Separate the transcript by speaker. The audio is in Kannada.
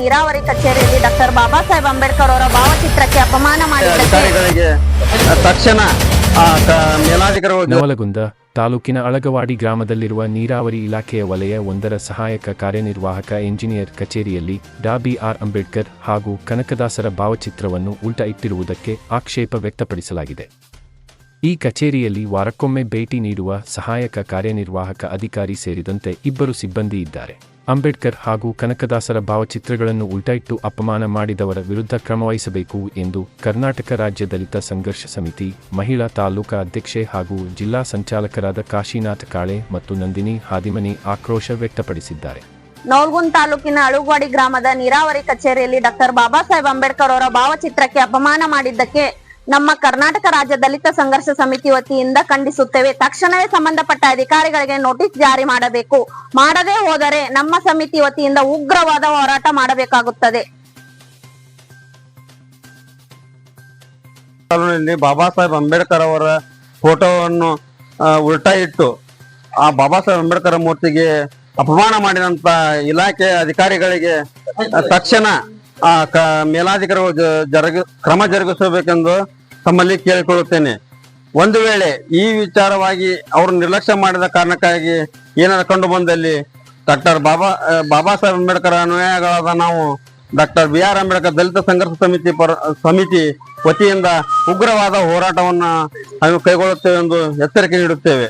Speaker 1: ನೀರಾವರಿ ಕಚೇರಿಯಲ್ಲಿ ಡಾಕ್ಟರ್ ಬಾಬಾ ಸಾಹೇಬ್ ಅಂಬೇಡ್ಕರ್ ಅವರ ಭಾವಚಿತ್ರಕ್ಕೆ ಅಪಮಾನ ಮಾಡಿದ್ದಕ್ಕೆ
Speaker 2: ಅಧಿಕಾರಿಗಳಿಗೆ ತಕ್ಷಣ ಮೇಲಾಧಿಕಾರಿಗಳು
Speaker 3: ನವಲಗುಂದ ತಾಲೂಕಿನ ಅಳಗವಾಡಿ ಗ್ರಾಮದಲ್ಲಿರುವ ನೀರಾವರಿ ಇಲಾಖೆಯ ವಲಯ 1ರ ಸಹಾಯಕ ಕಾರ್ಯನಿರ್ವಾಹಕ ಎಂಜಿನಿಯರ್ ಕಚೇರಿಯಲ್ಲಿ ಡಾ.ಬಿ.ಆರ್. ಅಂಬೇಡ್ಕರ್ ಹಾಗೂ ಕನಕದಾಸರ ಭಾವಚಿತ್ರವನ್ನು ಉಲ್ಟಾ ಇಟ್ಟಿರುವುದಕ್ಕೆ ಆಕ್ಷೇಪ ವ್ಯಕ್ತಪಡಿಸಲಾಗಿದೆ. ಈ ಕಚೇರಿಯಲ್ಲಿ ವಾರಕ್ಕೊಮ್ಮೆ ಭೇಟಿ ನೀಡುವ ಸಹಾಯಕ ಕಾರ್ಯನಿರ್ವಾಹಕ ಅಧಿಕಾರಿ ಸೇರಿದಂತೆ 2 ಸಿಬ್ಬಂದಿ ಇದ್ದಾರೆ. ಅಂಬೇಡ್ಕರ್ ಹಾಗೂ ಕನಕದಾಸರ ಭಾವಚಿತ್ರಗಳನ್ನು ಉಲ್ಟಾ ಇಟ್ಟು ಅಪಮಾನ ಮಾಡಿದವರ ವಿರುದ್ಧ ಕ್ರಮವಹಿಸಬೇಕು ಎಂದು ಕರ್ನಾಟಕ ರಾಜ್ಯ ದಲಿತ ಸಂಘರ್ಷ ಸಮಿತಿ ಮಹಿಳಾ ತಾಲೂಕಾ ಅಧ್ಯಕ್ಷೆ ಹಾಗೂ ಜಿಲ್ಲಾ ಸಂಚಾಲಕರಾದ ಕಾಶಿನಾಥ್ ಕಾಳೆ ಮತ್ತು ನಂದಿನಿ ಹಾದಿಮನಿ ಆಕ್ರೋಶ ವ್ಯಕ್ತಪಡಿಸಿದ್ದಾರೆ.
Speaker 1: ನವಲಗುಂದ ತಾಲೂಕಿನ ಅಳುಗವಾಡಿ ಗ್ರಾಮದ ನೀರಾವರಿ ಕಚೇರಿಯಲ್ಲಿ ಡಾಕ್ಟರ್ ಬಾಬಾ ಸಾಹೇಬ್ ಅಂಬೇಡ್ಕರ್ ಅವರ ಭಾವಚಿತ್ರಕ್ಕೆ ಅಪಮಾನ ಮಾಡಿದ್ದಕ್ಕೆ ನಮ್ಮ ಕರ್ನಾಟಕ ರಾಜ್ಯ ದಲಿತ ಸಂಘರ್ಷ ಸಮಿತಿ ವತಿಯಿಂದ ಖಂಡಿಸುತ್ತೇವೆ. ತಕ್ಷಣವೇ ಸಂಬಂಧಪಟ್ಟ ಅಧಿಕಾರಿಗಳಿಗೆ ನೋಟಿಸ್ ಜಾರಿ ಮಾಡಬೇಕು. ಮಾಡದೇ ಹೋದರೆ ನಮ್ಮ ಸಮಿತಿ ವತಿಯಿಂದ ಉಗ್ರವಾದ ಹೋರಾಟ ಮಾಡಬೇಕಾಗುತ್ತದೆ.
Speaker 2: ಬಾಬಾ ಸಾಹೇಬ್ ಅಂಬೇಡ್ಕರ್ ಅವರ ಫೋಟೋವನ್ನು ಉಲ್ಟಾ ಇಟ್ಟು ಆ ಬಾಬಾ ಸಾಹೇಬ್ ಅಂಬೇಡ್ಕರ್ ಮೂರ್ತಿಗೆ ಅಪಮಾನ ಮಾಡಿದಂತ ಇಲಾಖೆ ಅಧಿಕಾರಿಗಳಿಗೆ ತಕ್ಷಣ ಮೇಲಾಧಿಕಾರಿಗಳು ಕ್ರಮ ಜರುಗಿಸಬೇಕೆಂದು ತಮ್ಮಲ್ಲಿ ಕೇಳಿಕೊಳ್ಳುತ್ತೇನೆ. ಒಂದು ವೇಳೆ ಈ ವಿಚಾರವಾಗಿ ಅವರು ನಿರ್ಲಕ್ಷ್ಯ ಮಾಡಿದ ಕಾರಣಕ್ಕಾಗಿ ಏನಾದ್ರು ಕಂಡು ಬಂದಲ್ಲಿ ಡಾಕ್ಟರ್ ಬಾಬಾ ಸಾಹೇಬ್ ಅಂಬೇಡ್ಕರ್ ಅನುಯಾಯಿಗಳಾದ ನಾವು ಡಾಕ್ಟರ್ ಬಿ.ಆರ್. ಅಂಬೇಡ್ಕರ್ ದಲಿತ ಸಂಘರ್ಷ ಸಮಿತಿ ವತಿಯಿಂದ ಉಗ್ರವಾದ ಹೋರಾಟವನ್ನು ಕೈಗೊಳ್ಳುತ್ತೇವೆ ಎಂದು ಎಚ್ಚರಿಕೆ ನೀಡುತ್ತೇವೆ.